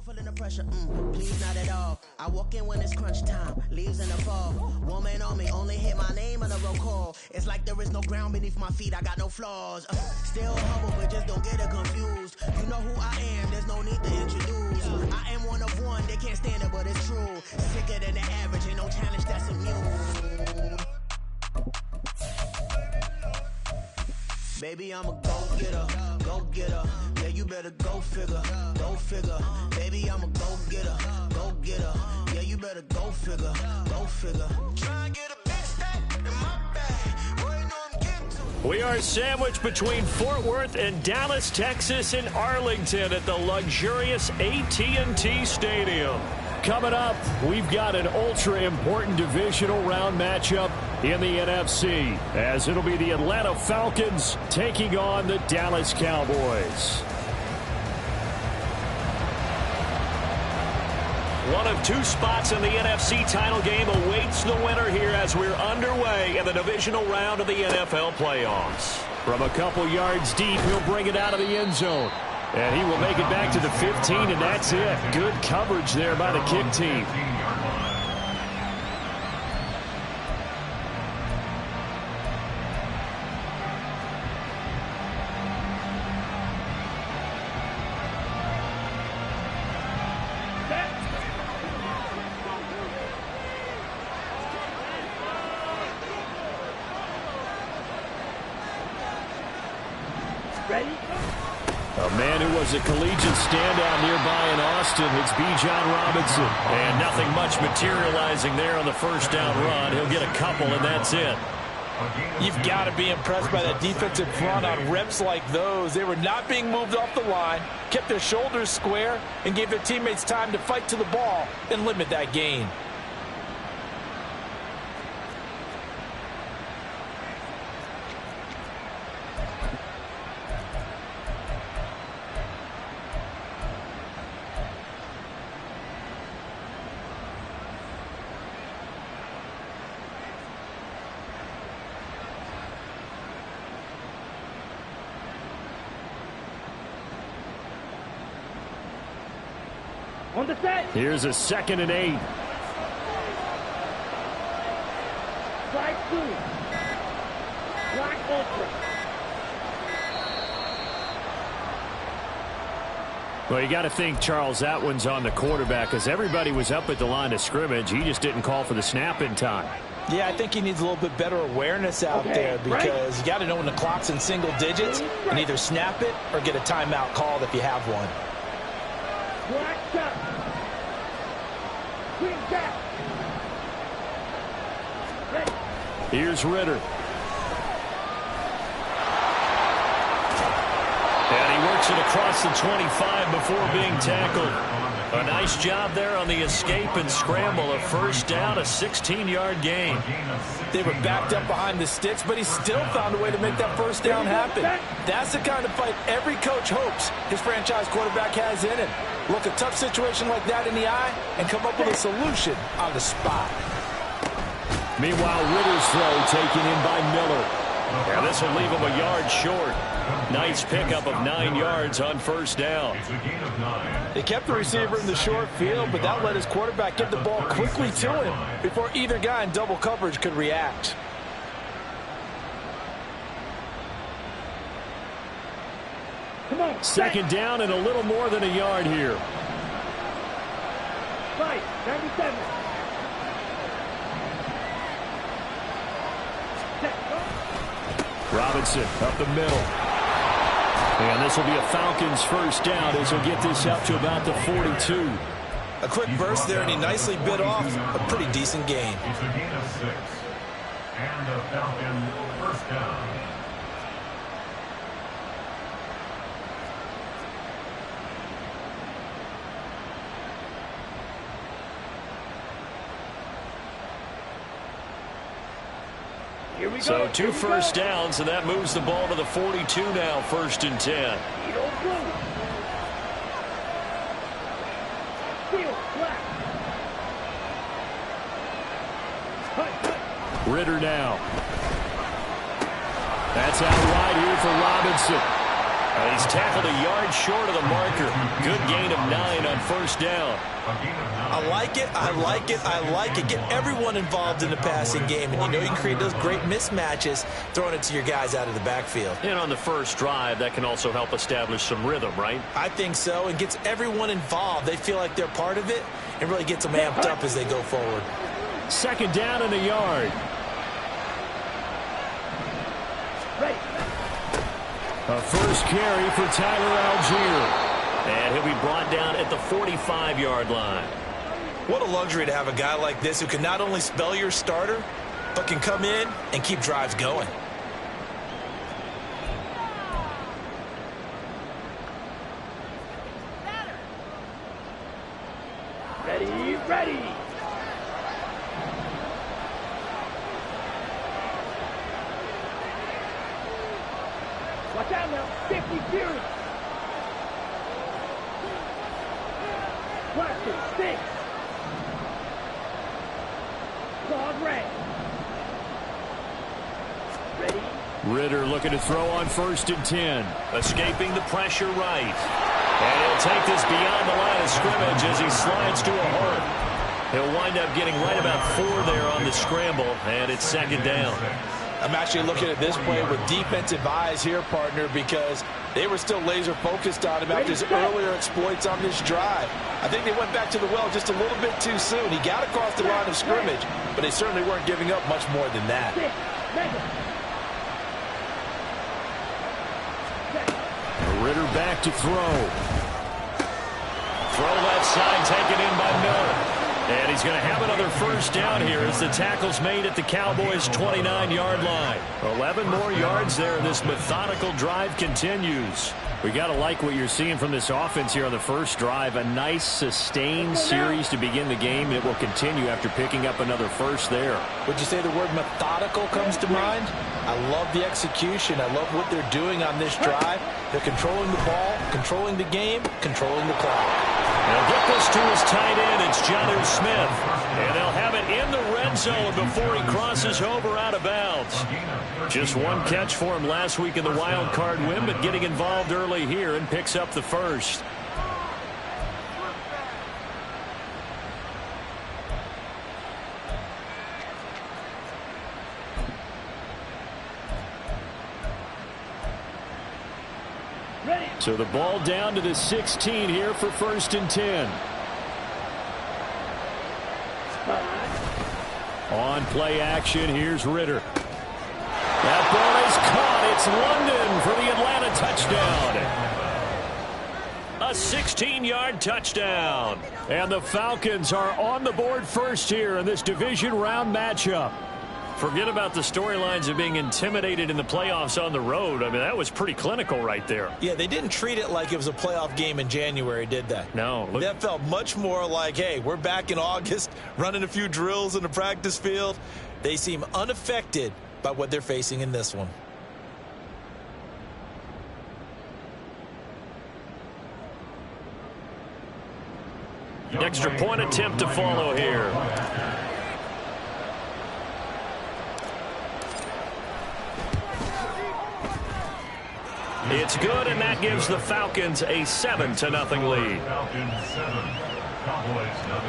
feeling the pressure, please not at all. I walk in when it's crunch time, leaves in the fall. Woman on me, only hit my name on the roll call. It's like there is no ground beneath my feet, I got no flaws. Still humble, but just don't get it confused. You know who I am, there's no need to introduce. I am one of one, they can't stand it, but it's true. Sicker than the average, ain't no challenge that's immune. Baby, I'm a go-getter, go-getter. Yeah, you better go figure, go figure. Baby, I'm a go-getter, go-getter. Yeah, you better go figure, go figure. Try and get a big stack in my bag. Boy, you know I'm getting to. We are sandwiched between Fort Worth and Dallas, Texas, and Arlington at the luxurious AT&T Stadium. Coming up, we've got an ultra-important divisional round matchup in the NFC, as it'll be the Atlanta Falcons taking on the Dallas Cowboys. One of two spots in the NFC title game awaits the winner here as we're underway in the divisional round of the NFL playoffs. From a couple yards deep, he'll bring it out of the end zone. And he will make it back to the 15, and that's it. Good coverage there by the kick team. Ready? A man who was a collegiate standout nearby in Austin, it's Bijan Robinson. And nothing much materializing there on the first down run. He'll get a couple, and that's it. You've got to be impressed by that defensive front on reps like those. They were not being moved off the line, kept their shoulders square, and gave their teammates time to fight to the ball and limit that gain. On the set. Here's a 2nd and 8. Slide 2. Black ultra. Well, you got to think, Charles, that one's on the quarterback because everybody was up at the line of scrimmage. He just didn't call for the snap in time. Yeah, I think he needs a little bit better awareness out there because you got to know when the clock's in single digits and either snap it or get a timeout called if you have one. Black shot. Green shot. Ready. Here's Ritter. And he works it across the 25 before being tackled. A nice job there on the escape and scramble. A first down, a 16-yard gain. They were backed up behind the sticks, but he still found a way to make that first down happen. That's the kind of fight every coach hopes his franchise quarterback has in him. Look a tough situation like that in the eye and come up with a solution on the spot. Meanwhile, Ritter's throw taken in by Miller. And this will leave him a yard short. Nice pickup of 9 yards on first down. They kept the receiver in the short field, but that let his quarterback get the ball quickly to him before either guy in double coverage could react. Come on. 2nd down and a little more than a yard here. Right, 97. Robinson up the middle. And this will be a Falcons first down as he'll get this up to about the 42. A quick burst there, and he nicely bit off a pretty decent gain. It's a gain of 6. And a Falcon first down. So 2 first downs, and that moves the ball to the 42 now, 1st and 10. Ritter now. That's out wide here for Robinson. He's tackled a yard short of the marker. Good gain of 9 on first down. I like it, I like it, I like it. Get everyone involved in the passing game, and you know you can create those great mismatches throwing it to your guys out of the backfield. And on the first drive, that can also help establish some rhythm, right? I think so, and gets everyone involved. They feel like they're part of it, and really gets them amped up as they go forward. Second down and a yard. A first carry for Tyler Algier. And he'll be brought down at the 45-yard line. What a luxury to have a guy like this who can not only spell your starter, but can come in and keep drives going. Ready. Watch out now. 50 series. Work it. 6. Guard red. Ready. Ritter looking to throw on 1st and 10. Escaping the pressure right. And he'll take this beyond the line of scrimmage as he slides to a hole. He'll wind up getting right about 4 there on the scramble, and it's second down. I'm actually looking at this play with defensive eyes here, partner, because they were still laser focused on him after his earlier exploits on this drive. I think they went back to the well just a little bit too soon. He got across the line of scrimmage, but they certainly weren't giving up much more than that. Ritter back to throw. Throw left side taken in by Miller. And he's going to have another first down here as the tackle's made at the Cowboys' 29-yard line. 11 more yards there. This methodical drive continues. We got to like what you're seeing from this offense here on the first drive. A nice sustained series to begin the game, and it will continue after picking up another first there. Would you say the word methodical comes to mind? I love the execution. I love what they're doing on this drive. They're controlling the ball, controlling the game, controlling the clock. They'll get this to his tight end. It's Jonnu Smith. And they'll have it in the red zone before he crosses over out of bounds. Just one catch for him last week in the wild card win, but getting involved early here and picks up the first. So the ball down to the 16 here for 1st and 10. On play action, here's Ritter. That ball is caught. It's London for the Atlanta touchdown. A 16-yard touchdown. And the Falcons are on the board first here in this division round matchup. Forget about the storylines of being intimidated in the playoffs on the road. I mean, that was pretty clinical right there. Yeah, they didn't treat it like it was a playoff game in January, did they? No. That felt much more like, hey, we're back in August, running a few drills in the practice field. They seem unaffected by what they're facing in this one. Extra point attempt to follow here. It's good, and that gives the Falcons a 7-0 lead. Falcons 7, Cowboys 0.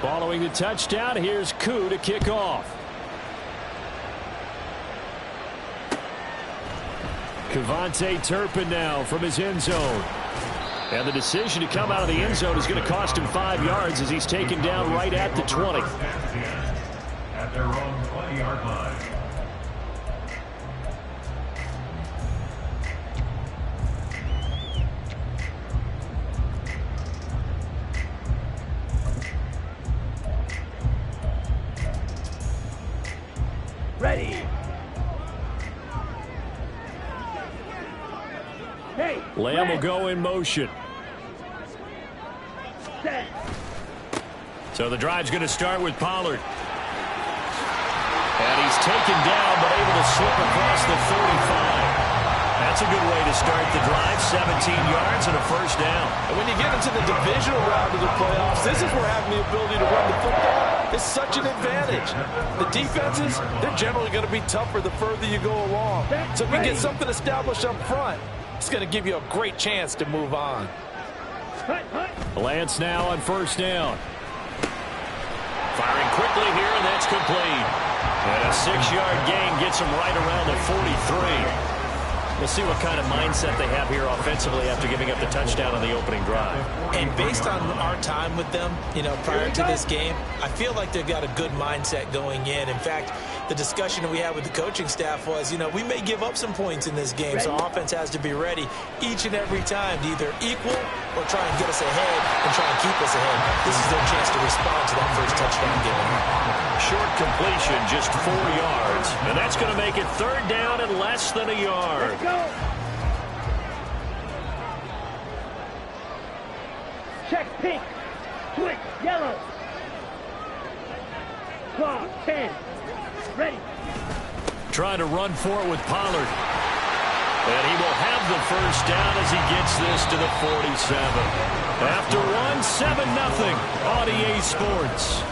Following the touchdown, here's Koo to kick off. Kevontae Turpin now from his end zone. And the decision to come out of the end zone is going to cost him 5 yards as he's taken down right at the 20. At their own 20-yard line. Ready. Lamb will go in motion. Set. So the drive's going to start with Pollard. And he's taken down but able to slip across the 35. that's a good way to start the drive. 17 yards and a first down. And when you get into the divisional round of the playoffs, this is where having the ability to run the football is such an advantage. The defenses, they're generally going to be tougher the further you go along. So if you get something established up front, it's going to give you a great chance to move on. Lance now on first down. Firing quickly here, and that's complete. And a 6-yard gain gets him right around the 43. We'll see what kind of mindset they have here offensively after giving up the touchdown on the opening drive. And based on our time with them, prior to this game, I feel like they've got a good mindset going in. In fact, the discussion that we had with the coaching staff was, we may give up some points in this game, so offense has to be ready each and every time to either equal or try and get us ahead and try and keep us ahead. This is their chance to respond to that first touchdown given. Short completion, just 4 yards. And that's going to make it third down and less than a yard. Let's go. Check pink. Switch yellow. Claw 10. Ready. Trying to run for it with Pollard. And he will have the first down as he gets this to the 47. After one, 7-0 on EA Sports.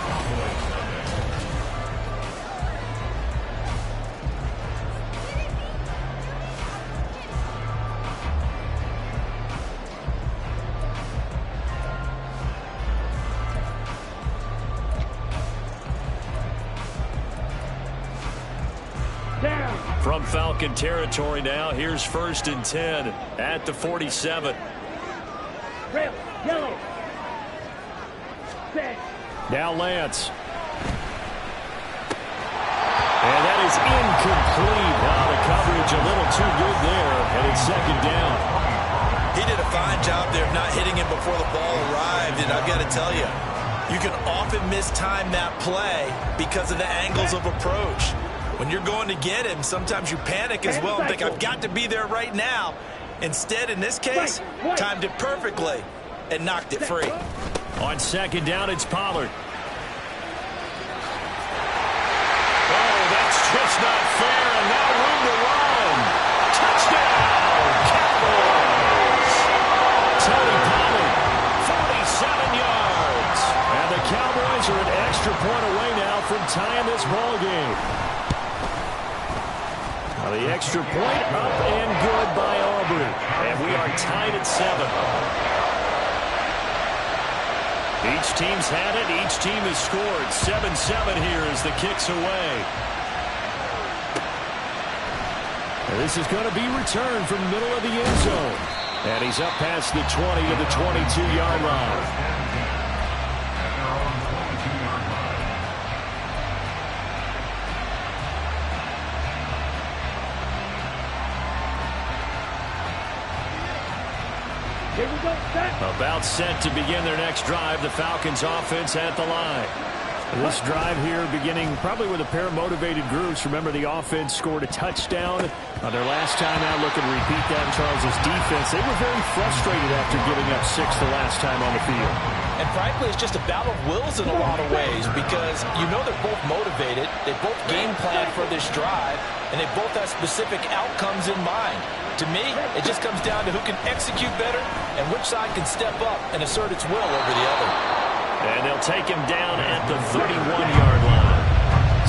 From Falcon territory now, here's 1st and 10 at the 47. Red, yellow. Set. Now Lance. And that is incomplete. Now the coverage a little too good there, and it's 2nd down. He did a fine job there of not hitting him before the ball arrived, and I've got to tell you, you can often mistime that play because of the angles of approach. When you're going to get him, sometimes you panic as well and think, I've got to be there right now. Instead, in this case, timed it perfectly and knocked it free. On 2nd down, it's Pollard. Oh, that's just not fair, and now room to run. Touchdown, Cowboys. Tony Pollard, 47 yards. And the Cowboys are an extra point away now from tying this ball game. The extra point up and good by Aubrey. And we are tied at 7. Each team's had it. Each team has scored. 7-7 here as the kick's away. And this is going to be returned from the middle of the end zone. And he's up past the 20 to the 22-yard line. Here we go, set. About set to begin their next drive. The Falcons offense at the line. This drive here beginning probably with a pair of motivated groups. Remember, the offense scored a touchdown on their last time out. Looking to repeat that in Charles's defense. They were very frustrated after giving up 6 the last time on the field. And frankly, it's just a battle of wills in a lot of ways because they're both motivated. They both game plan for this drive, and they both have specific outcomes in mind. To me, it just comes down to who can execute better and which side can step up and assert its will over the other. And they'll take him down at the 31-yard line.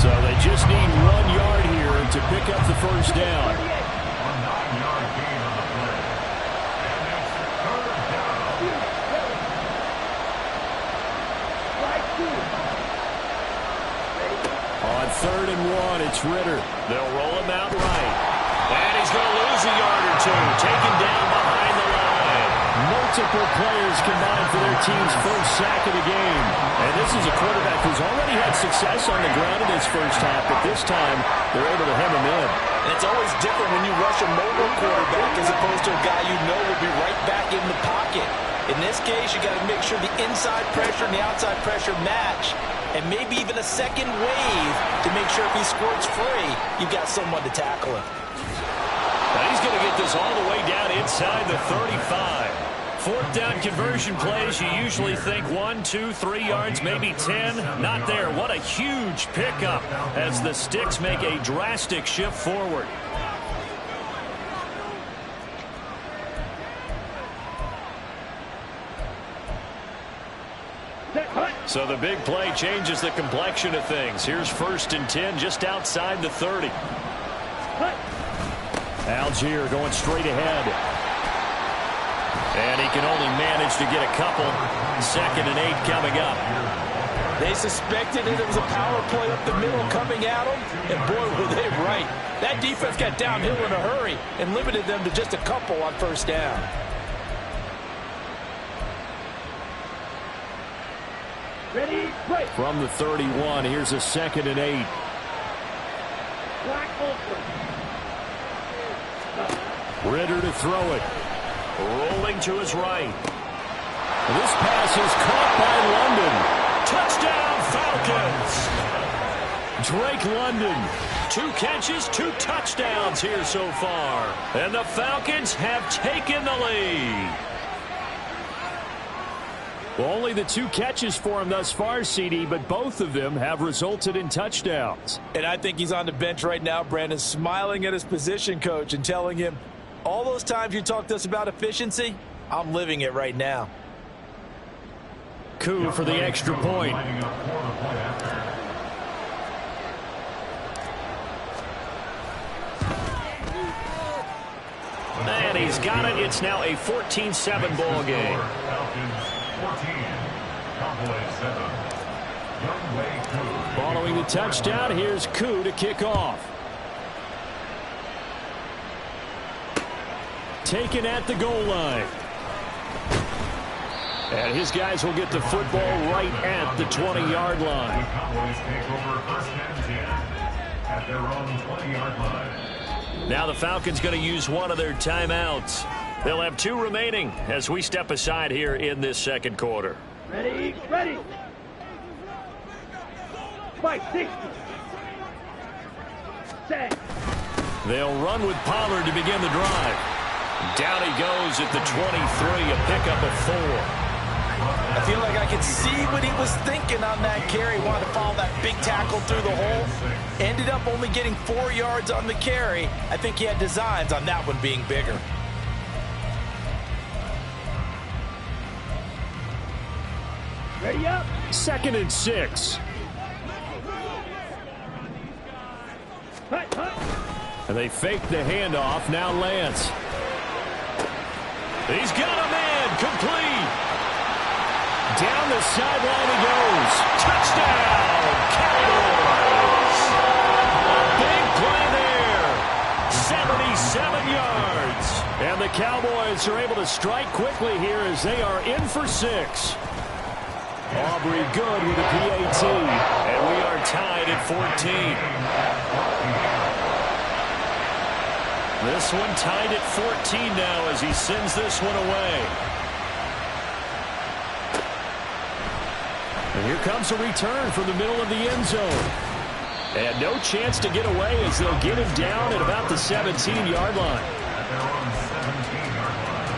So they just need 1 yard here to pick up the first down. A 9-yard gain on the play. And it's 3rd down. On 3rd and 1, it's Ritter. They'll roll him out right. And he's going to lose a yard or two. Taken down behind the line. Multiple players combined for their team's first sack of the game. And this is a quarterback who's already had success on the ground in his first half, but this time they're able to hem him in. And it's always different when you rush a mobile quarterback as opposed to a guy you know will be right back in the pocket. In this case, you got to make sure the inside pressure and the outside pressure match. And maybe even a second wave to make sure if he squirts free, you've got someone to tackle him. Now he's going to get this all the way down inside the 35. 4th down conversion plays, you usually think 1, 2, 3 yards, maybe 10. Not there. What a huge pickup as the Sticks make a drastic shift forward. So the big play changes the complexion of things. Here's 1st and 10 just outside the 30. Algier going straight ahead. And he can only manage to get a couple. 2nd and 8 coming up. They suspected it was a power play up the middle coming at them, and boy, were they right. That defense got downhill in a hurry and limited them to just a couple on 1st down. Ready, play. From the 31, here's a 2nd and 8. Black open. Ritter to throw it. Rolling to his right. This pass is caught by London. Touchdown, Falcons! Drake London. 2 catches, 2 touchdowns here so far. And the Falcons have taken the lead. Well, only the 2 catches for him thus far, CD, but both of them have resulted in touchdowns. And I think he's on the bench right now, Brandon, smiling at his position coach and telling him, all those times you talked to us about efficiency, I'm living it right now. Coup for the extra point. And he's got it. It's now a 14-7 ball game. Following the touchdown, here's Coup to kick off. Taken at the goal line. And his guys will get the football right at the 20-yard line. The Cowboys take over 1st and 10 at their own 20-yard line. Now the Falcons going to use one of their timeouts. They'll have 2 remaining as we step aside here in this 2nd quarter. Ready, ready. Fight, 60. Set. They'll run with Pollard to begin the drive. Down he goes at the 23, a pickup of 4. I feel like I could see what he was thinking on that carry. Wanted to follow that big tackle through the hole. Ended up only getting 4 yards on the carry. I think he had designs on that one being bigger. Ready up. 2nd and 6. Hut, hut. And they fake the handoff. Now Lance. He's got a man. Complete. Down the sideline he goes. Touchdown, Cowboys. Big play there. 77 yards. And the Cowboys are able to strike quickly here as they are in for 6. Aubrey good with a PAT. And we are tied at 14. This one tied at 14 now as he sends this one away. And here comes a return from the middle of the end zone. And no chance to get away as they'll get him down at about the 17-yard line. At their own 17-yard line.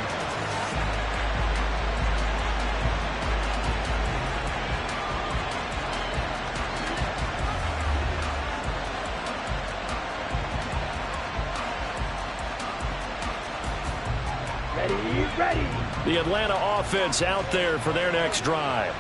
Ready. The Atlanta offense out there for their next drive.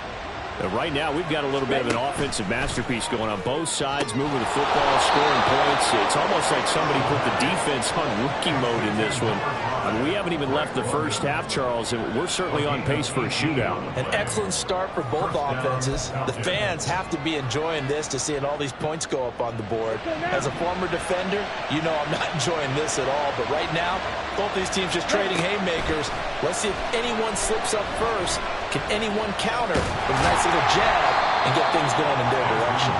And right now, we've got a little bit of an offensive masterpiece going on both sides, moving the football, scoring points. It's almost like somebody put the defense on rookie mode in this one. I mean, we haven't even left the first half, Charles, and we're certainly on pace for a shootout. An excellent start for both offenses. The fans have to be enjoying this to seeing all these points go up on the board. As a former defender, you know I'm not enjoying this at all. But right now, both these teams just trading haymakers. Let's see if anyone slips up first. Can anyone counter with a nice little jab and get things going in their direction?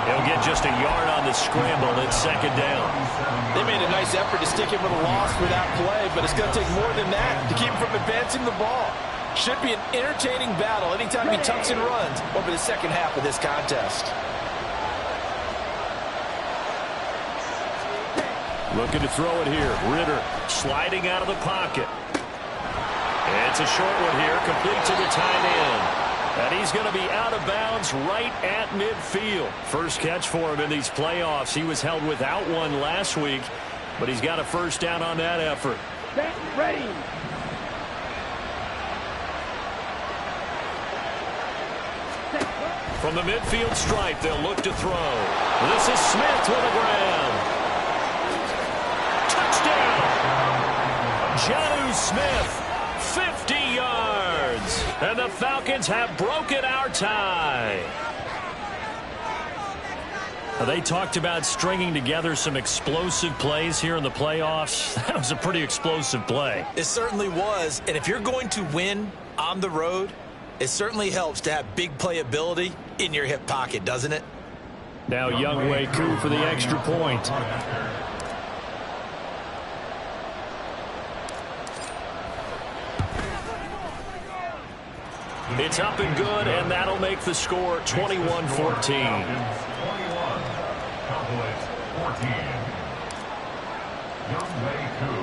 He'll get just a yard on the scramble at 2nd down. They made a nice effort to stick him with a loss for that play, but it's going to take more than that to keep him from advancing the ball. Should be an entertaining battle anytime he tucks and runs over the second half of this contest. Looking to throw it here. Ritter sliding out of the pocket. It's a short one here, complete to the tight end. And he's going to be out of bounds right at midfield. First catch for him in these playoffs. He was held without one last week, but he's got a first down on that effort. Set, ready. From the midfield stripe, they'll look to throw. This is Smith with a grab. Touchdown! Jonnu Smith, 50 yards. And the Falcons have broken our tie. They talked about stringing together some explosive plays here in the playoffs. That was a pretty explosive play. It certainly was. And if you're going to win on the road, it certainly helps to have big playability in your hip pocket, doesn't it? Now Younghoe Koo for the extra point. It's up and good, and that'll make the score 21-14.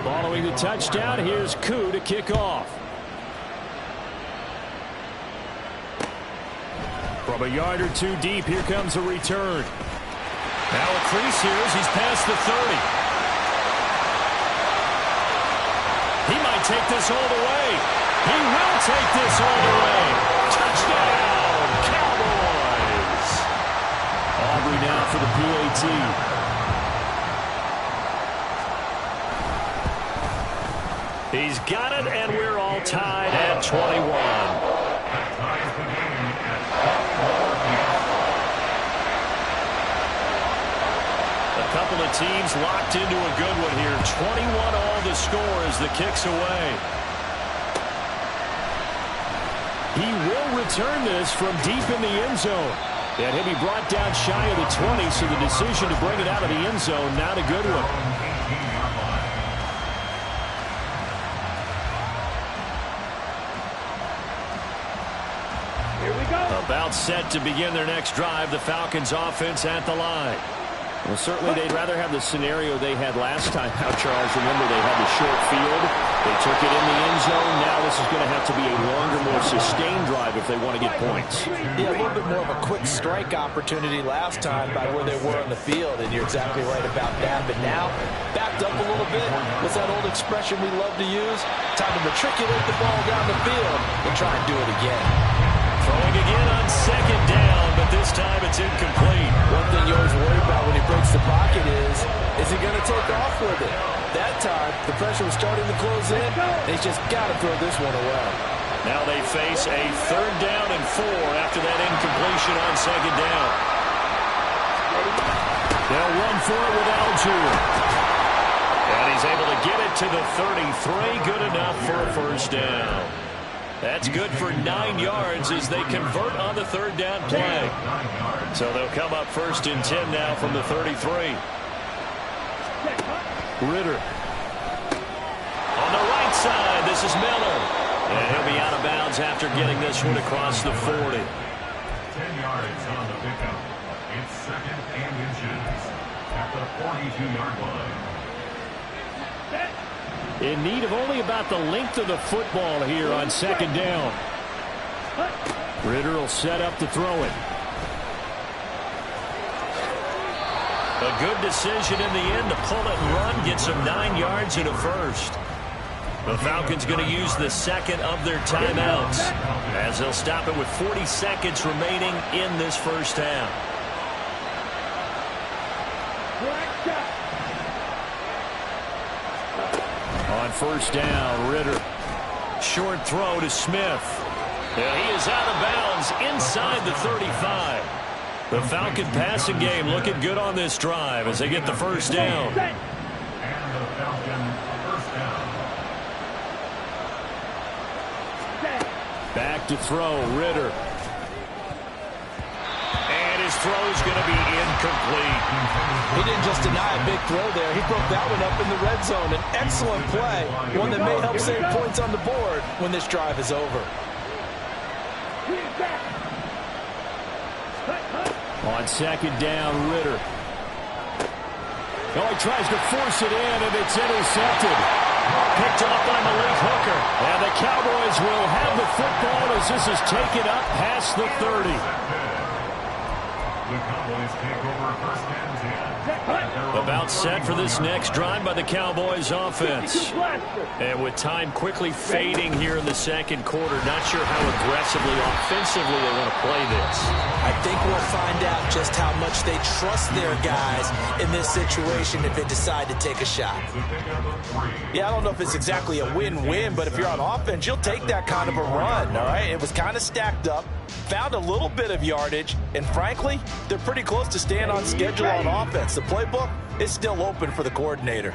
Following the touchdown, here's Koo to kick off. From a yard or two deep, here comes a return. Now a crease here as he's past the 30. He might take this all the way. He will take this all the way. Touchdown, Cowboys. Aubrey now for the PAT. He's got it, and we're all tied at 21. A couple of teams locked into a good one here. 21 all the score as the kick's away. He will return this from deep in the end zone. And he'll be brought down shy of the 20, so the decision to bring it out of the end zone, not a good one. About set to begin their next drive, the Falcons offense at the line. Well, certainly they'd rather have the scenario they had last time out, Charles. Remember, they had the short field. They took it in the end zone. Now this is going to have to be a longer, more sustained drive if they want to get points. Yeah, a little bit more of a quick strike opportunity last time by where they were on the field, and you're exactly right about that. But now, backed up a little bit, what's that old expression we love to use? Time to matriculate the ball down the field and try and do it again. Throwing again on second down, but this time it's incomplete. One thing you always worry about when he breaks the pocket is he going to take off with it? That time, the pressure was starting to close in, and he's just got to throw this one away. Now they face a 3rd down and 4 after that incompletion on second down. They'll run for it with Algier. And he's able to get it to the 33. Good enough for a first down. That's good for 9 yards as they convert on the 3rd down play. So they'll come up 1st and 10 now from the 33. Ritter. On the right side, this is Miller. And he'll be out of bounds after getting this one across the 40. 10 yards on the pickup. It's 2nd and inches at the 42-yard line. In need of only about the length of the football here on second down. Ritter will set up to throw it. A good decision in the end to pull it and run, get some 9 yards and a first. The Falcons going to use the 2nd of their timeouts as they'll stop it with 40 seconds remaining in this first half. On first down, Ritter. Short throw to Smith. And he is out of bounds inside the 35. The Falcon passing game looking good on this drive as they get the first down. And the Falcon first down. Back to throw, Ritter. And his throw is going to be incomplete. He didn't just deny a big throw there. He broke that one up in the red zone. An excellent play. One that may help save points on the board when this drive is over. On second down, Ritter. Oh, he tries to force it in, and it's intercepted. Picked off by Malik Hooker. And the Cowboys will have the football as this is taken up past the 30. The Cowboys take over first and 10. About set for this next drive by the Cowboys offense. And with time quickly fading here in the second quarter, not sure how aggressively, offensively they want to play this. I think we'll find out just how much they trust their guys in this situation if they decide to take a shot. Yeah, I don't know if it's exactly a win-win, but if you're on offense, you'll take that kind of a run, all right? It was kind of stacked up, found a little bit of yardage, and frankly, they're pretty close to staying on schedule on offense. The playbook is still open for the coordinator.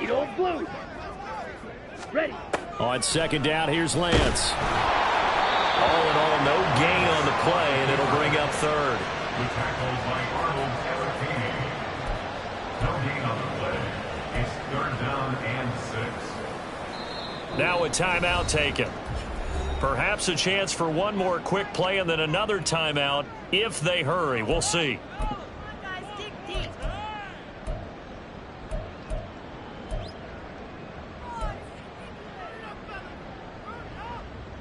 Eat old blue. Ready. On second down, here's Lance. All in all, no gain on the play, and it'll bring up third. The tackle by Arnold Everkini. No gain on the play. It's third down and 6. Now a timeout taken. Perhaps a chance for one more quick play and then another timeout if they hurry. We'll see.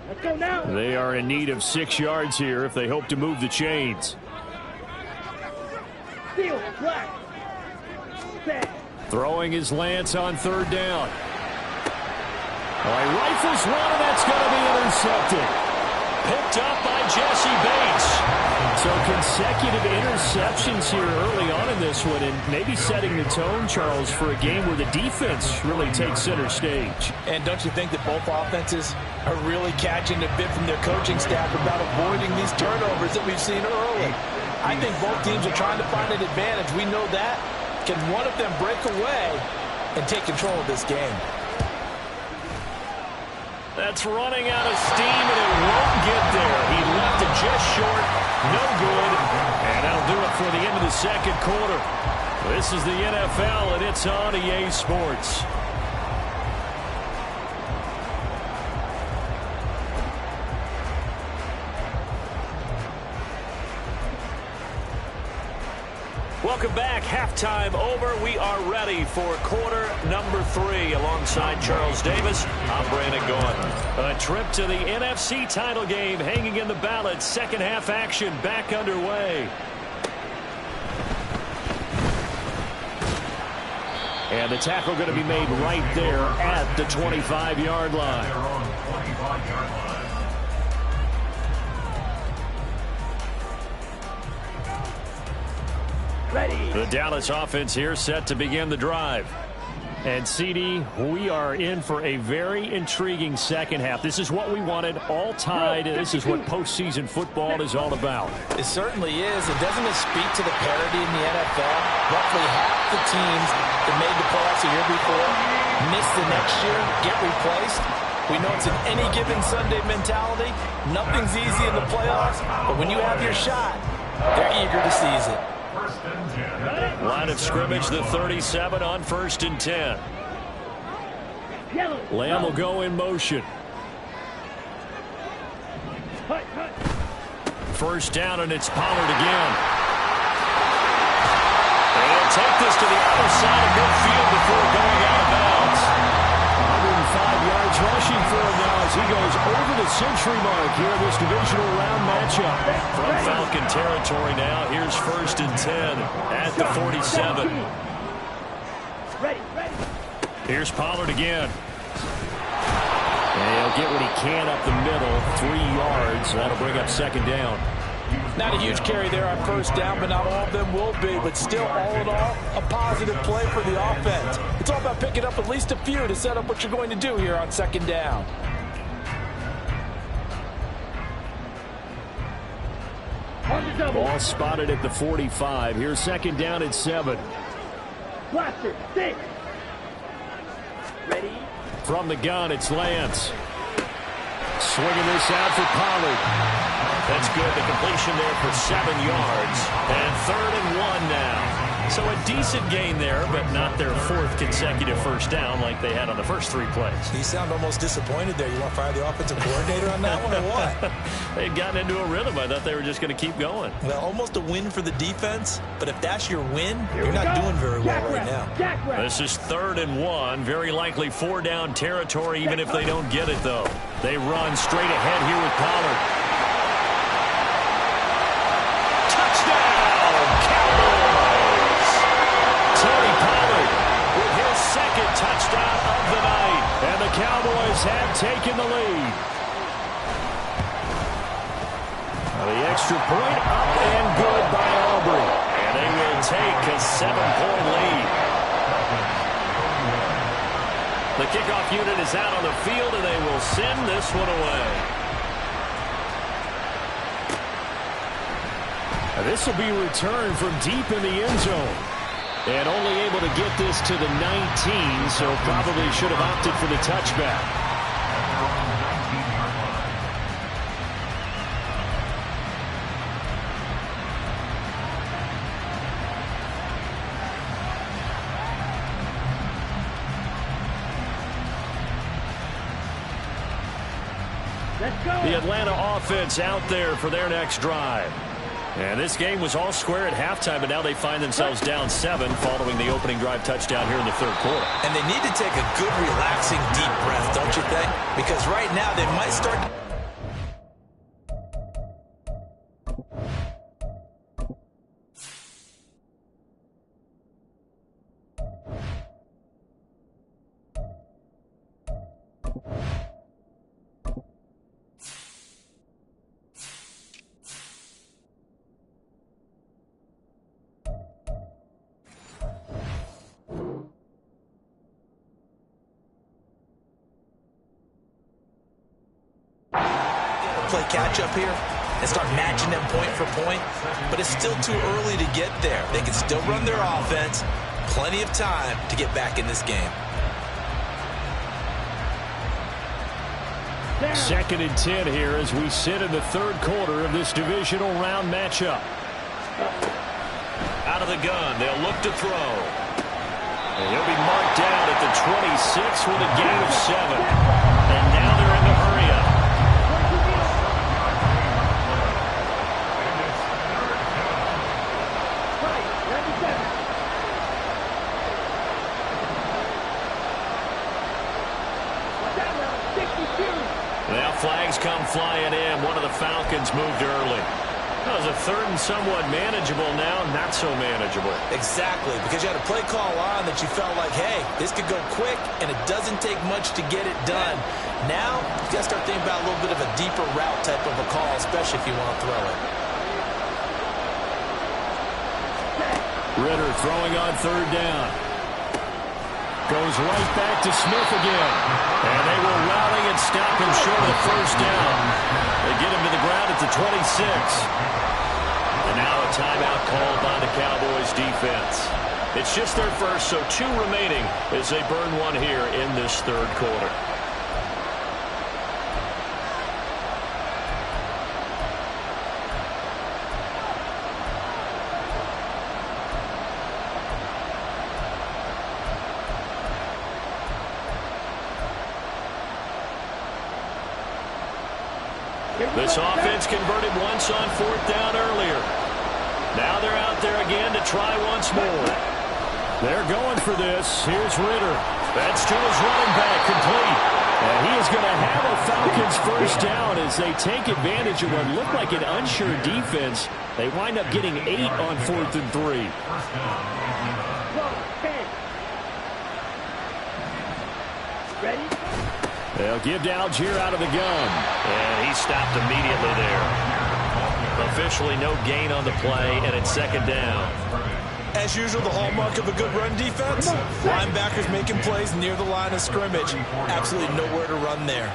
Let's go now. They are in need of 6 yards here if they hope to move the chains. Steal, black. Set. Throwing his Lance on third down. He rifles one, and that's going to be intercepted. Picked up by Jesse Bates. So consecutive interceptions here early on in this one, and maybe setting the tone, Charles, for a game where the defense really takes center stage. And don't you think that both offenses are really catching a bit from their coaching staff about avoiding these turnovers that we've seen early? I think both teams are trying to find an advantage. We know that. Can one of them break away and take control of this game? That's running out of steam, and it won't get there. He left it just short. No good. And that'll do it for the end of the second quarter. This is the NFL, and it's on EA Sports. Welcome back. Halftime over. We are ready for quarter number 3. Alongside Charles Davis, I'm Brandon Gaudin. A trip to the NFC title game hanging in the balance. Second half action back underway. And the tackle going to be made right there at the 25-yard line. They're on the 25-yard line. Ready. The Dallas offense here set to begin the drive. And CD, we are in for a very intriguing second half. This is what we wanted, all tied. This is what postseason football is all about. It certainly is. And doesn't it speak to the parity in the NFL? Roughly half the teams that made the playoffs a year before miss the next year, get replaced. We know it's an any given Sunday mentality. Nothing's easy in the playoffs, but when you have your shot, they're eager to seize it. First and 10. Line of scrimmage, the 37 on first and 10. Yellow. Lamb will go in motion. Cut, cut. First down, and it's Pollard again. They'll take this to the other side of midfield before going out of bounds. 105 yards rushing for him now as he goes over the century mark here in this divisional round matchup. From Falcon territory now, here's first and 10 at the 47. Ready, ready. Here's Pollard again. And he'll get what he can up the middle, 3 yards. That'll bring up second down. Not a huge carry there on first down, but not all of them will be. But still, all in all, a positive play for the offense. It's all about picking up at least a few to set up what you're going to do here on second down. Ball spotted at the 45. Here's second down at 7. Blaster, 6. Ready. From the gun, it's Lance. Swinging this out for Pollard. That's good. The completion there for 7 yards. And 3rd and 1 now. So a decent gain there, but not their 4th consecutive first down like they had on the first 3 plays. You sound almost disappointed there. You want to fire the offensive coordinator on that one or what? They'd gotten into a rhythm. I thought they were just going to keep going. Well, almost a win for the defense, but if that's your win, you're not doing very well right now. This is 3rd and 1. Very likely 4-down territory, even if they don't get it, though. They run straight ahead here with Pollard. touchdown of the night. And the Cowboys have taken the lead. The extra point up and good by Aubrey. And they will take a 7-point lead. The kickoff unit is out on the field, and they will send this one away. This will be returned from deep in the end zone. And only able to get this to the 19, so probably should have opted for the touchback. The Atlanta offense out there for their next drive. And this game was all square at halftime, but now they find themselves down 7 following the opening drive touchdown here in the third quarter. And they need to take a good, relaxing, deep breath, don't you think? Because right now they might start... play catch up here and start matching them point for point, but it's still too early to get there. They can still run their offense. Plenty of time to get back in this game. 2nd and 10 here as we sit in the third quarter of this divisional round matchup. Out of the gun, they'll look to throw. And he'll be marked down at the 26 with a gain of 7. And now they're in the hurry-up. Now flags come flying in. One of the Falcons moved early. That was a 3rd and somewhat manageable, now not so manageable. Exactly, because you had a play call on that you felt like, hey, this could go quick, and it doesn't take much to get it done. Now, you got to start thinking about a little bit of a deeper route type of a call, especially if you want to throw it. Ritter throwing on 3rd down. Goes right back to Smith again. And they will rally and stop him short of the 1st down. They get him to the ground at the 26. And now a timeout called by the Cowboys defense. It's just their first, so 2 remaining as they burn one here in this third quarter. This offense converted once on 4th down earlier. Now they're out there again to try once more. They're going for this. Here's Ritter. That's to his running back, complete. And he is going to have a Falcons 1st down as they take advantage of what looked like an unsure defense. They wind up getting 8 on 4th and 3. Ready? They'll give to Algier out of the gun. And he stopped immediately there. Officially no gain on the play, and it's 2nd down. As usual, the hallmark of a good run defense, linebackers making plays near the line of scrimmage. Absolutely nowhere to run there.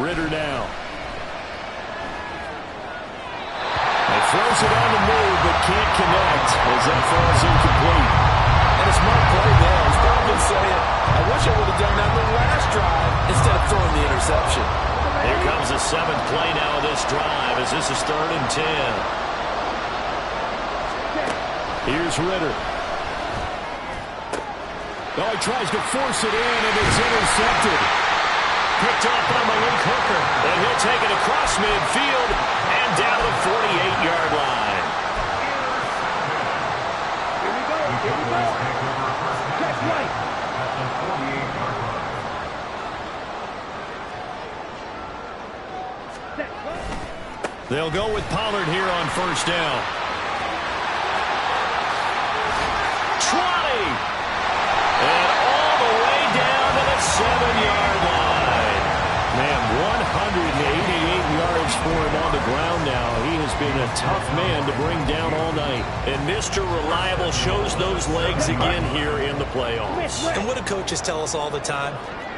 Ritter now. He throws it on the move, but can't connect as that falls incomplete. And a smart play there. He's probably saying, I wish I would have done that on the last drive instead of throwing the interception. Here comes the 7th play now of this drive as this is 3rd and 10. Here's Ritter. Oh, he tries to force it in, and it's intercepted. Picked up by Malik Hooker. And he'll take it across midfield and down the 48-yard line. Here we go. Check right. At the 48-yard line. They'll go with Pollard here on 1st down. been a tough man to bring down all night. And Mr. Reliable shows those legs again here in the playoffs. And what do coaches tell us all the time?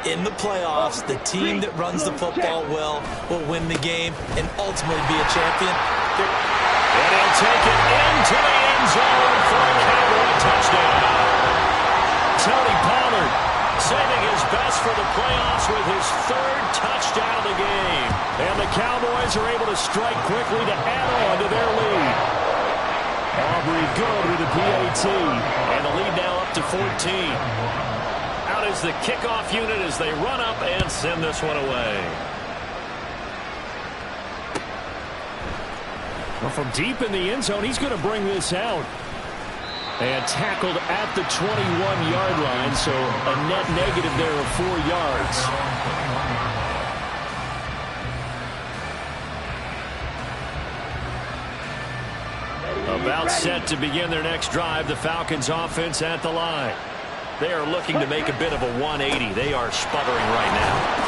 In the playoffs, the team that runs the football well will win the game and ultimately be a champion. And he'll take it into the end zone for a Cowboy touchdown. Tony Pollard saving his best for the playoffs with his third touchdown of the game. And the Cowboys are able to strike quickly to add on to their lead. Aubrey good with the PAT. And the lead now up to 14. Out is the kickoff unit as they run up and send this one away. Well, from deep in the end zone, he's going to bring this out. And tackled at the 21-yard line, so a net negative there of 4 yards. About set to begin their next drive, the Falcons offense at the line. They are looking to make a bit of a 180. They are sputtering right now.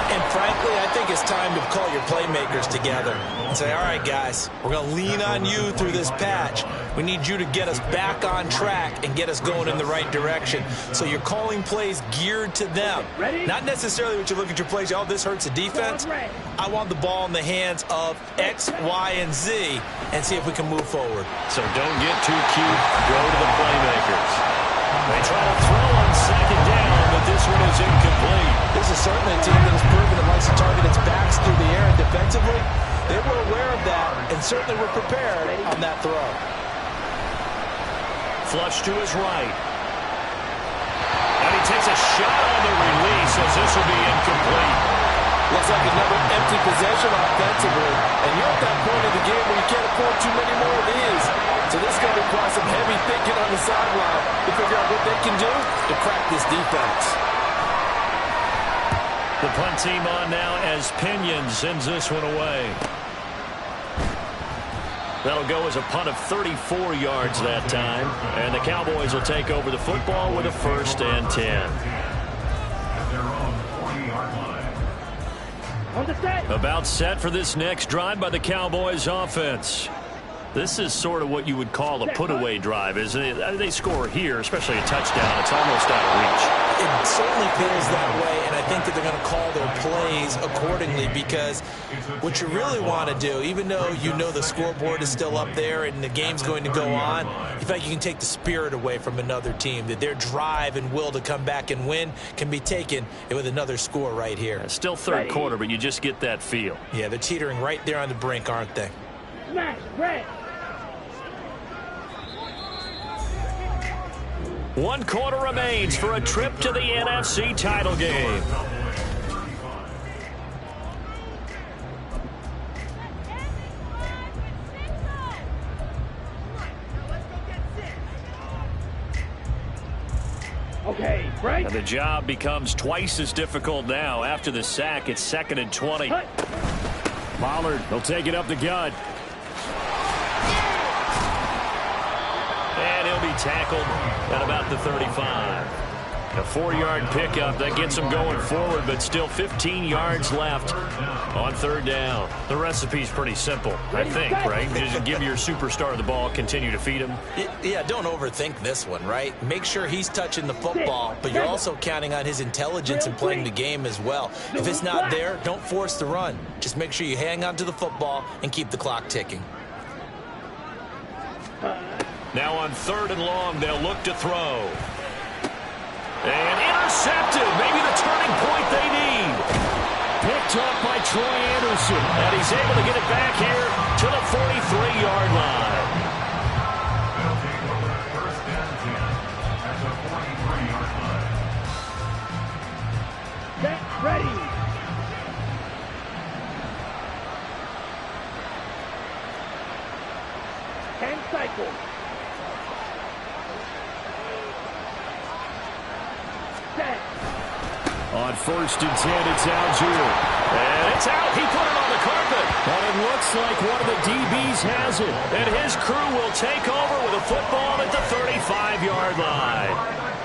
And frankly, I think it's time to call your playmakers together and say, all right, guys, we're going to lean on you through this patch. We need you to get us back on track and get us going in the right direction. So you're calling plays geared to them. Not necessarily what you look at your plays, oh, this hurts the defense. I want the ball in the hands of X, Y, and Z and see if we can move forward. So don't get too cute. Go to the playmakers. They try to throw on second down, but this one is incomplete. This is certainly a team that has proven it likes to target its backs through the air, and defensively, they were aware of that and certainly were prepared on that throw. Flush to his right. And he takes a shot on the release as this will be incomplete. Looks like another empty possession offensively, and you're at that point of the game where you can't afford too many more of these. So this is going to require some heavy thinking on the sideline to figure out what they can do to crack this defense. The punt team on now as Pinion sends this one away. That'll go as a punt of 34 yards that time. And the Cowboys will take over the football with a 1st and 10. At their own 40-yard line. About set for this next drive by the Cowboys offense. This is sort of what you would call a put-away drive, isn't it? They score here, especially a touchdown. It's almost out of reach. It certainly feels that way, and I think that they're going to call their plays accordingly because what you really want to do, even though you know the scoreboard is still up there and the game's going to go on, in fact, you can take the spirit away from another team, that their drive and will to come back and win can be taken with another score right here. It's still third quarter, but you just get that feel. Yeah, they're teetering right there on the brink, aren't they? Smash, red. 1 quarter remains for a trip to the NFC title game. Okay, break. And the job becomes twice as difficult now. After the sack, it's 2nd and 20. Pollard, he'll take it up the gut. And he'll be tackled at about the 35. A 4-yard pickup that gets him going forward, but still 15 yards left on 3rd down. The recipe's pretty simple, I think, right? Just give your superstar the ball, continue to feed him. Yeah, don't overthink this one, right? Make sure he's touching the football, but you're also counting on his intelligence and playing the game as well. If it's not there, don't force the run. Just make sure you hang on to the football and keep the clock ticking. Now on 3rd and long, they'll look to throw. And intercepted. Maybe the turning point they need. Picked up by Troy Anderson. And he's able to get it back here to the 43-yard line. They'll take over 1st and 10 at the 43-yard line. Get ready. Ten cycles. On 1st and 10, it's Algier. And it's out. He put it on the carpet. But it looks like one of the DBs has it. And his crew will take over with a football at the 35-yard line.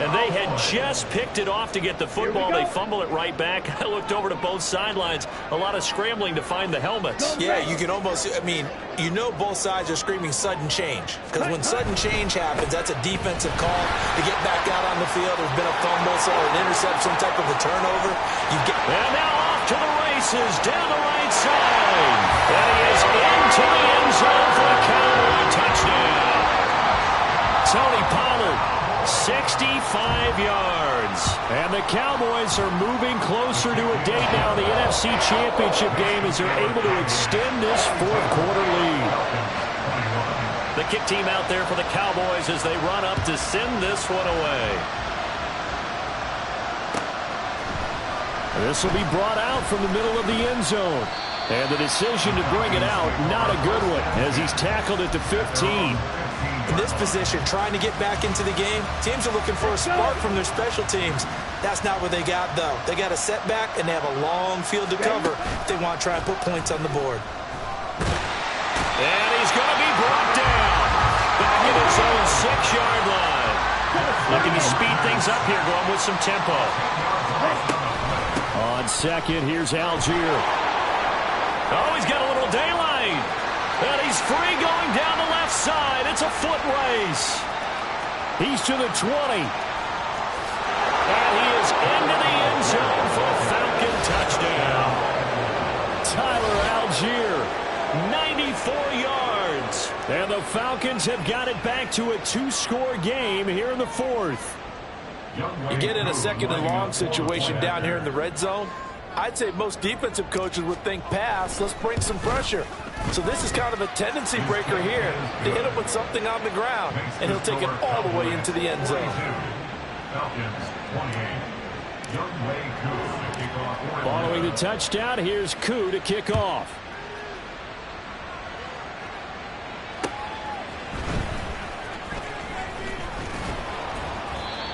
And they had just picked it off to get the football. They fumble it right back. I looked over to both sidelines. A lot of scrambling to find the helmets. Yeah, you can almost, I mean, you know both sides are screaming sudden change. Because when sudden change happens, that's a defensive call to get back out on the field. There's been a fumble, so an interception, type of a turnover. And now off to the races, down the right side. And he is into the end zone for a Cowboy touchdown. Tony Pollard. 65 yards. And the Cowboys are moving closer to a date now in the NFC Championship game as they're able to extend this fourth-quarter lead. The kick team out there for the Cowboys as they run up to send this one away. This will be brought out from the middle of the end zone. And the decision to bring it out, not a good one, as he's tackled at the 15. In this position, trying to get back into the game, teams are looking for a spark from their special teams. That's not what they got, though. They got a setback, and they have a long field to cover if they want to try and put points on the board. And he's going to be brought down back in his own 6-yard line. Looking to speed things up here, going with some tempo. On second, here's Algier. Oh, he's got a little daylight. And he's free going down the left side. It's a foot race. He's to the 20. And he is into the end zone for a Falcon touchdown. Tyler Algier, 94 yards. And the Falcons have got it back to a 2-score game here in the fourth. You get in a second and long situation down here in the red zone. I'd say most defensive coaches would think pass. Let's bring some pressure. So this is kind of a tendency breaker here to hit him with something on the ground, and he'll take it all the way into the end zone. Following the touchdown, here's Koo to kick off.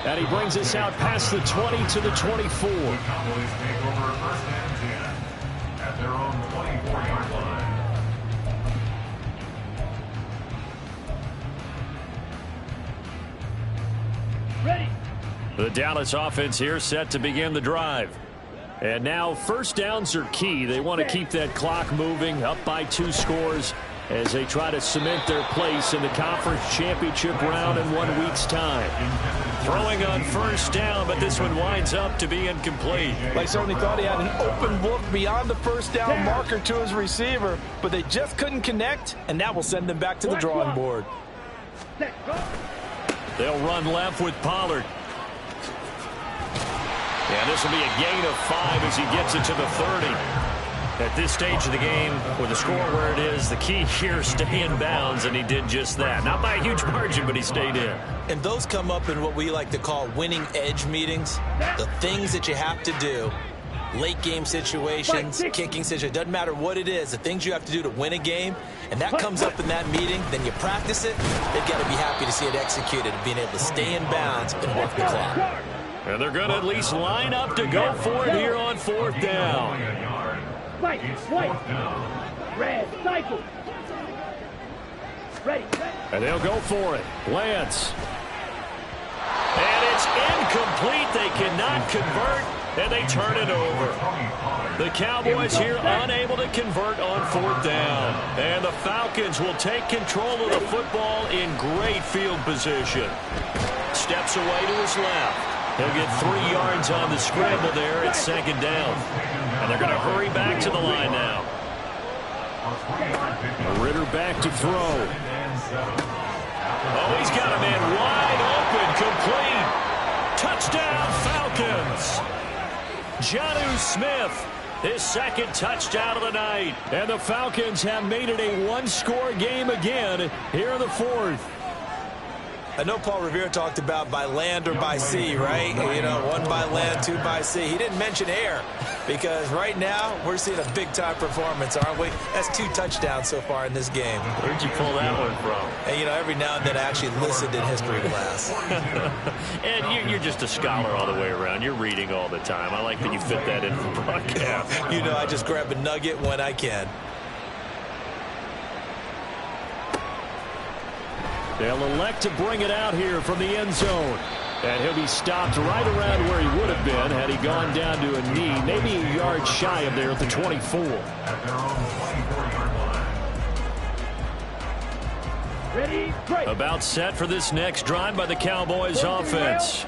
And he brings us out past the 20 to the 24. The Cowboys take over first and 10 at their own 24-yard line. Ready. The Dallas offense here set to begin the drive. And now first downs are key. They want to keep that clock moving, up by 2 scores as they try to cement their place in the conference championship round in 1 week's time. Throwing on first down, but this one winds up to be incomplete. They certainly thought he had an open look beyond the first down marker to his receiver, but they just couldn't connect, and that will send them back to the drawing board. They'll run left with Pollard. And this will be a gain of 5 as he gets it to the 30. At this stage of the game, with the score where it is, the key here is stay in bounds, and he did just that. Not by a huge margin, but he stayed in. And those come up in what we like to call winning edge meetings. The things that you have to do, late game situations, kicking situations, doesn't matter what it is, the things you have to do to win a game, and that comes up in that meeting, then you practice it, they've got to be happy to see it executed, being able to stay in bounds and work the clock. And they're going to at least line up to go for it here on fourth down. White, red, cycle. Ready. And they'll go for it. Lance. And it's incomplete. They cannot convert, and they turn it over. The Cowboys here unable to convert on fourth down. And the Falcons will take control of the football in great field position. Steps away to his left. He'll get 3 yards on the scramble there at second down. And they're going to hurry back to the line now. Ritter back to throw. Oh, he's got a man wide open, complete. Touchdown, Falcons. Jonnu Smith, his second touchdown of the night. And the Falcons have made it a 1-score game again here in the fourth. I know Paul Revere talked about by land or by sea, right? You know, 1 by land, 2 by sea. He didn't mention air because right now we're seeing a big-time performance, aren't we? That's 2 touchdowns so far in this game. Where'd you pull that one from? And, you know, every now and then I actually listened in history class. And you're just a scholar all the way around. You're reading all the time. I like that you fit that in for broadcast. You know, I just grab a nugget when I can. They'll elect to bring it out here from the end zone. And he'll be stopped right around where he would have been had he gone down to a knee, maybe a yard shy of there at the 24. At their own 24-yard line. Ready, break. About set for this next drive by the Cowboys offense.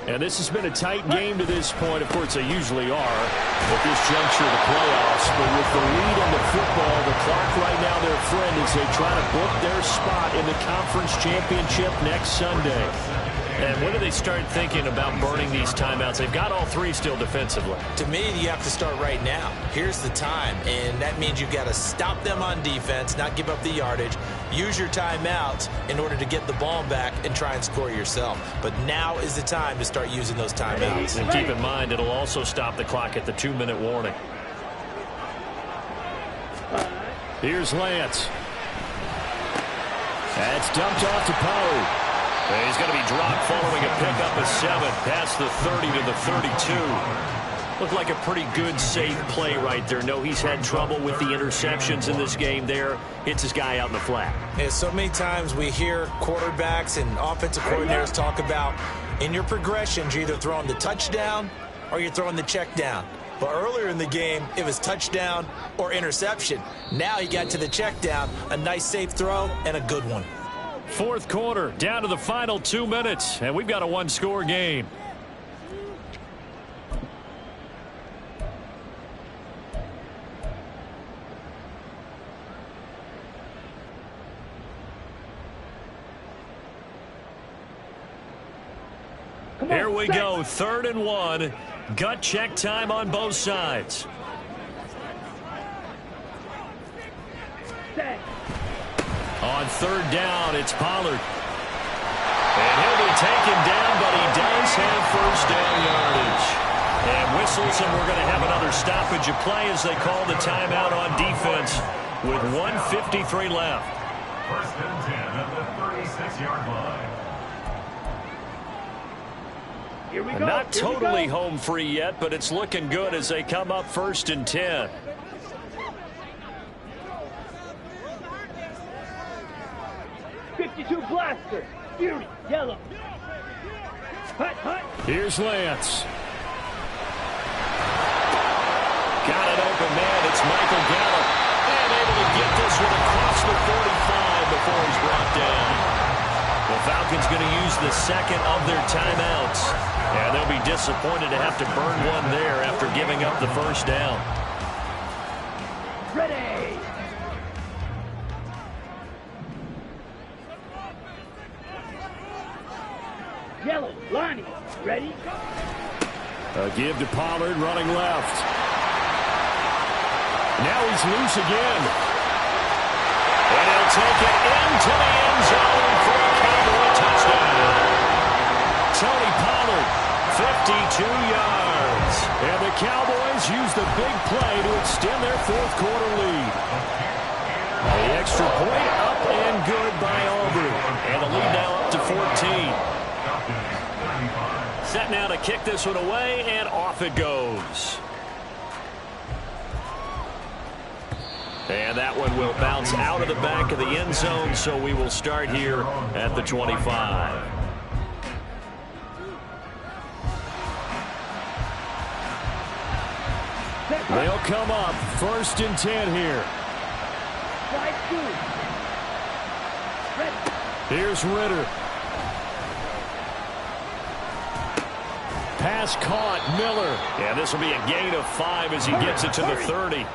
And this has been a tight game to this point. Of course, they usually are at this juncture of the playoffs. But with the lead in the football, the clock right now their friend as they try to book their spot in the conference championship next Sunday. And when do they start thinking about burning these timeouts? They've got all three still defensively. To me, you have to start right now. Here's the time, and that means you've got to stop them on defense, not give up the yardage, use your timeouts in order to get the ball back and try and score yourself. But now is the time to start using those timeouts. And keep in mind, it'll also stop the clock at the 2-minute warning. Here's Lance. That's dumped off to Poe. And he's going to be dropped following a pickup of 7 past the 30 to the 32. Looked like a pretty good, safe play right there. No, he's had trouble with the interceptions in this game there. Hits his guy out in the flat. And so many times we hear quarterbacks and offensive coordinators talk about in your progressions, you're either throwing the touchdown or you're throwing the check down. But earlier in the game, it was touchdown or interception. Now he got to the check down, a nice safe throw and a good one. Fourth quarter, down to the final 2 minutes, and we've got a one-score game. Here we go, 3rd and 1. Gut check time on both sides. On 3rd down, it's Pollard. And he'll be taken down, but he does have first down yardage. And whistles, and we're going to have another stoppage of play as they call the timeout on defense with 1:53 left. 1st and 10 at the 36-yard line. Here we go. Not totally home free yet, but it's looking good as they come up 1st and 10. Blaster, Fury, yellow. Hut, hut. Here's Lance. Got it open, man. It's Michael Gallup. And able to get this one across the 45 before he's brought down. The Falcons going to use the second of their timeouts. And they'll be disappointed to have to burn one there after giving up the first down. Ready. Yellow, Lonnie, ready? A give to Pollard, running left. Now he's loose again. And he'll take it into the end zone for a Cowboy touchdown. Tony Pollard, 52 yards. And the Cowboys use the big play to extend their fourth quarter lead. The extra point up and good by Aubrey. And the lead now up to 14. Set now to kick this one away, and off it goes. And that one will bounce out of the back of the end zone, so we will start here at the 25. They'll come up 1st and 10 here. Here's Ritter. Pass caught, Miller. And this will be a gain of 5 as he gets it to the 30.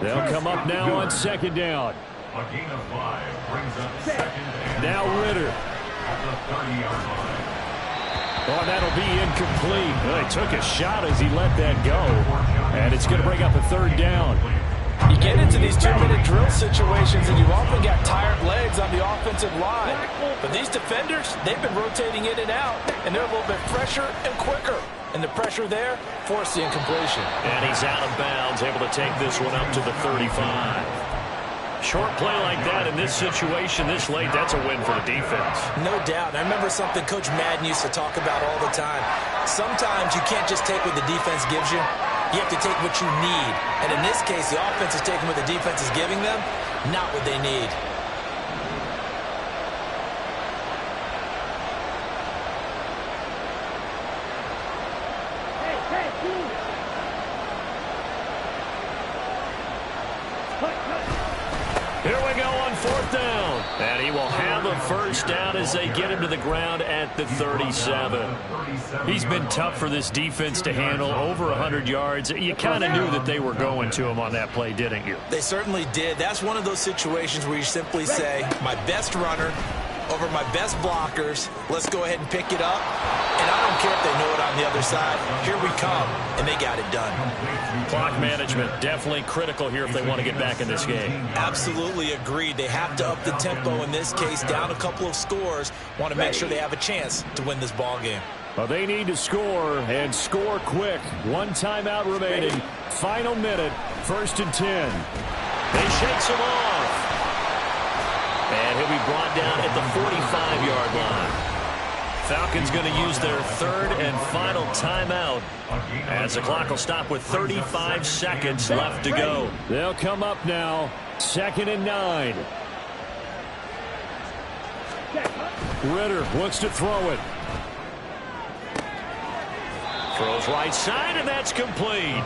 They'll come up now on 2nd down. A gain of 5 brings up 2nd and now Ritter. at the 30-yard line. Oh, that'll be incomplete. Well, he took a shot as he let that go. And it's going to bring up a 3rd down. You get into these 2-minute drill situations, and you've often got tired legs on the offensive line. But these defenders, they've been rotating in and out, and they're a little bit fresher and quicker. And the pressure there forced the incompletion. And he's out of bounds, able to take this one up to the 35. Short play like that in this situation this late, that's a win for the defense. No doubt. I remember something Coach Madden used to talk about all the time. Sometimes you can't just take what the defense gives you. You have to take what you need. And in this case, the offense is taking what the defense is giving them, not what they need. Here we go on 4th down. And he will have a first down as they get him to the ground at the 37. He's been tough for this defense to handle, over 100 yards. You kind of knew that they were going to him on that play, didn't you? They certainly did. That's one of those situations where you simply say, my best runner over my best blockers. Let's go ahead and pick it up. And I don't care if they know it on the other side. Here we come, and they got it done. Clock management, definitely critical here if they want to get back in this game. Absolutely agreed. They have to up the tempo in this case, down a couple of scores. Want to make sure they have a chance to win this ball game. Well, they need to score, and score quick. 1 timeout remaining. Final minute, 1st and 10. They shakes him off. And he'll be brought down at the 45-yard line. Falcons going to use their 3rd and final timeout as the clock will stop with 35 seconds left to go. They'll come up now. 2nd and 9. Ritter wants to throw it. Throws right side, and that's complete.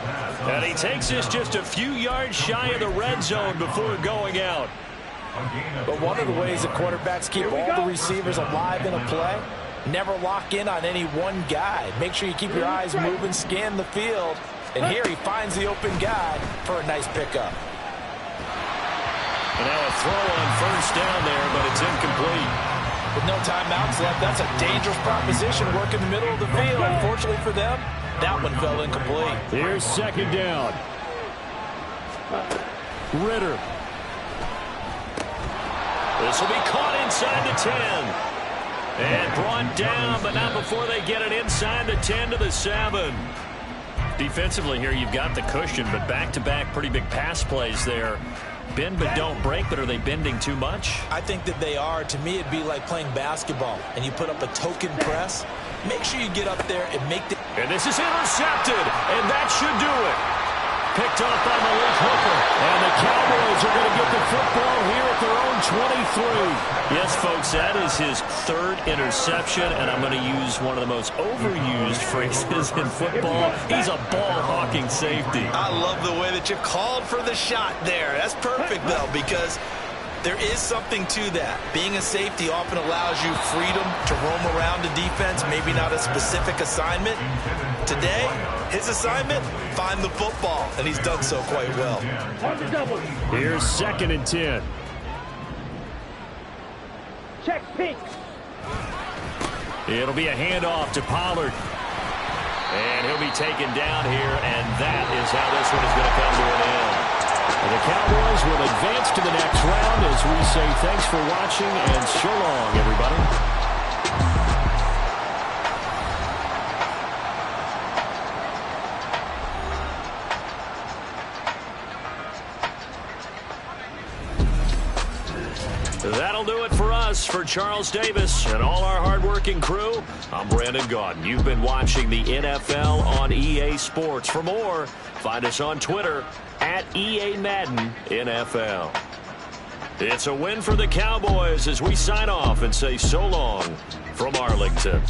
And he takes this just a few yards shy of the red zone before going out. But one of the ways that quarterbacks keep all the receivers alive in a play, never lock in on any one guy. Make sure you keep your eyes moving, scan the field. And here he finds the open guy for a nice pickup. And now a throw on 1st down there, but it's incomplete. With no timeouts left, that's a dangerous proposition. Work in the middle of the field. Unfortunately for them, that one fell incomplete. Here's 2nd down. Ritter. This will be caught inside the 10. And brought down, but not before they get it inside the 10 to the 7. Defensively here, you've got the cushion, but back-to-back pretty big pass plays there. Bend but don't break, but are they bending too much? I think that they are. To me, it'd be like playing basketball, and you put up a token press. Make sure you get up there and make the... And this is intercepted, and that should do it. Picked off by Malik Hooker. And the Cowboys are going to get the football here at their own 23. Yes, folks, that is his 3rd interception, and I'm going to use one of the most overused phrases in football. He's a ball-hawking safety. I love the way that you called for the shot there. That's perfect, though, because there is something to that. Being a safety often allows you freedom to roam around the defense, maybe not a specific assignment. Today, his assignment, find the football, and he's done so quite well. Here's 2nd and 10. Check pink. It'll be a handoff to Pollard. And he'll be taken down here, and that is how this one is going to come to an end. And the Cowboys will advance to the next round as we say thanks for watching and so long, everybody. That'll do it for us. For Charles Davis and all our hardworking crew, I'm Brandon Gaudin. You've been watching the NFL on EA Sports. For more, find us on Twitter at EA Madden NFL. It's a win for the Cowboys as we sign off and say so long from Arlington.